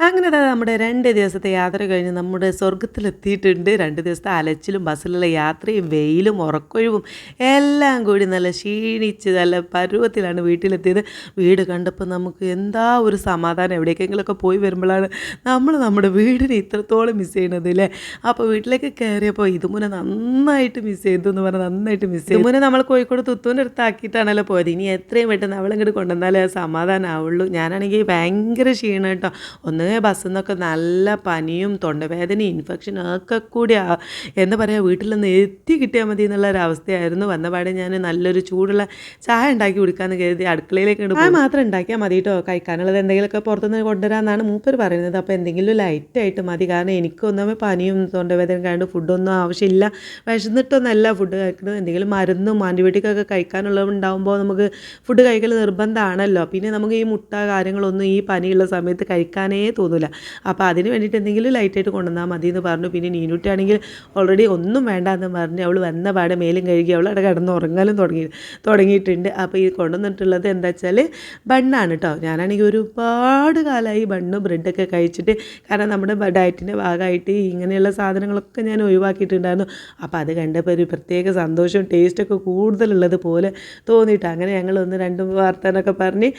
അങ്ങനെ നമ്മുടെ 2 ദിവസത്തെ യാത്ര കഴിഞ്ഞ് നമ്മുടെ സ്വർഗ്ഗത്തിലെത്തിയിട്ടുണ്ട്. 2 ദിവസത്തെ അലച്ചിലും ബസ്സിലുള്ള യാത്രയും വെയിലും ഉറക്കൊഴിവും എല്ലാം കൂടി നല്ല ക്ഷീണിച്ച് നല്ല പരുവത്തിലാണ് വീട്ടിലെത്തിയത്. വീട് കണ്ടപ്പോൾ നമുക്ക് എന്താ ഒരു സമാധാനം. എവിടേക്കെങ്കിലുമൊക്കെ പോയി വരുമ്പോഴാണ് നമ്മുടെ വീടിനെ ഇത്രത്തോളം മിസ് ചെയ്യണത് അല്ലേ. അപ്പോൾ വീട്ടിലേക്ക് കയറിയപ്പോൾ ഇതുമുന്നെ നന്നായിട്ട് മിസ് ചെയ്തു എന്ന് പറഞ്ഞാൽ നന്നായിട്ട് മിസ് ചെയ്തു. ഇതുമുന്നെ നമ്മൾ കോഴിക്കോട് തുത്തൂൻ്റെ അടുത്താക്കിയിട്ടാണല്ലോ പോയത്. ഇനി എത്രയും പെട്ടെന്ന് അവളിങ്ങോട്ട് കൊണ്ടുവന്നാലേ സമാധാനമാവുള്ളൂ. ഞാനാണെങ്കിൽ ഭയങ്കര ക്ഷീണം കേട്ടോ. ഒന്ന് ബസ്സിൽ നിന്നൊക്കെ നല്ല പനിയും തൊണ്ടവേദനയും ഇൻഫെക്ഷനും ഒക്കെ കൂടി എന്താ പറയുക, വീട്ടിൽ നിന്ന് എത്തി കിട്ടിയാൽ മതി എന്നുള്ളൊരവസ്ഥയായിരുന്നു. വന്നപാടെ ഞാൻ നല്ലൊരു ചൂടുള്ള ചായ ഉണ്ടാക്കി കുടിക്കാമെന്ന് കരുതി അടുക്കളയിലേക്ക് ചായ മാത്രം ഉണ്ടാക്കിയാൽ മതി കേട്ടോ. കഴിക്കാനുള്ളത് എന്തെങ്കിലുമൊക്കെ പുറത്തുനിന്ന് കൊണ്ടുവരാമെന്നാണ് മൂപ്പർ പറയുന്നത്. അപ്പോൾ എന്തെങ്കിലും ലൈറ്റായിട്ട് മതി. കാരണം എനിക്കൊന്നും പനിയും തൊണ്ടവേദന കാണ്ട് ഫുഡൊന്നും ആവശ്യമില്ല. വിശന്നിട്ടൊന്നല്ല ഫുഡ് കഴിക്കുന്നത്. എന്തെങ്കിലും മരുന്നും ആൻറ്റിബയോട്ടിക്കൊക്കെ കഴിക്കാനുള്ളതുണ്ടാകുമ്പോൾ നമുക്ക് ഫുഡ് കഴിക്കൽ നിർബന്ധമാണല്ലോ. പിന്നെ നമുക്ക് ഈ മുട്ട കാര്യങ്ങളൊന്നും ഈ പനിയുള്ള സമയത്ത് കഴിക്കാനേ തോന്നില്ല. അപ്പോൾ അതിന് വേണ്ടിയിട്ട് എന്തെങ്കിലും ലൈറ്റായിട്ട് കൊണ്ടുവന്നാൽ മതി എന്ന് പറഞ്ഞു. പിന്നെ നീനുട്ടിയാണെങ്കിൽ ഓൾറെഡി ഒന്നും വേണ്ട എന്ന് പറഞ്ഞ് അവൾ വന്ന പാടെ മേലും കഴുകി അവൾ അവിടെ കിടന്ന് ഉറങ്ങാനും തുടങ്ങിയിട്ടുണ്ട്. അപ്പോൾ ഈ കൊണ്ടുവന്നിട്ടുള്ളത് എന്താ വെച്ചാൽ ബണ്ണാണ് കേട്ടോ. ഞാനാണെങ്കിൽ ഒരുപാട് കാലമായി ബണ്ണും ബ്രെഡൊക്കെ കഴിച്ചിട്ട്. കാരണം നമ്മുടെ ഡയറ്റിൻ്റെ ഭാഗമായിട്ട് ഇങ്ങനെയുള്ള സാധനങ്ങളൊക്കെ ഞാൻ ഒഴിവാക്കിയിട്ടുണ്ടായിരുന്നു. അപ്പോൾ അത് കണ്ടപ്പോൾ ഒരു പ്രത്യേക സന്തോഷവും ടേസ്റ്റൊക്കെ കൂടുതലുള്ളത് പോലെ തോന്നിയിട്ട് അങ്ങനെ ഞങ്ങൾ ഒന്ന് രണ്ടും വർത്താനൊക്കെ പറഞ്ഞ്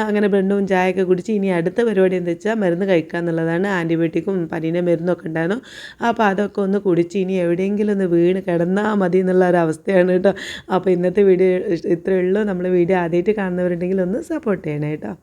അങ്ങനെ ബ്രെഡും ചായയൊക്കെ കുടിച്ച് ഇനി അടുത്ത പരിപാടി എന്താ വെച്ചാൽ മരുന്ന് കഴിക്കുക എന്നുള്ളതാണ്. ആൻറ്റിബയോട്ടിക്കും പനീൻ്റെ മരുന്നൊക്കെ ഉണ്ടായിരുന്നു. അപ്പോൾ അതൊക്കെ ഒന്ന് കുടിച്ച് ഇനി എവിടെയെങ്കിലും ഒന്ന് വീണ് കിടന്നാൽ മതി എന്നുള്ള ഒരവസ്ഥയാണ് കേട്ടോ. അപ്പോൾ ഇന്നത്തെ വീഡിയോ ഇത്രയേ ഉള്ളൂ. നമ്മൾ വീഡിയോ ആദ്യമായിട്ട് കാണുന്നവരുണ്ടെങ്കിൽ ഒന്ന് സപ്പോർട്ട് ചെയ്യണം കേട്ടോ.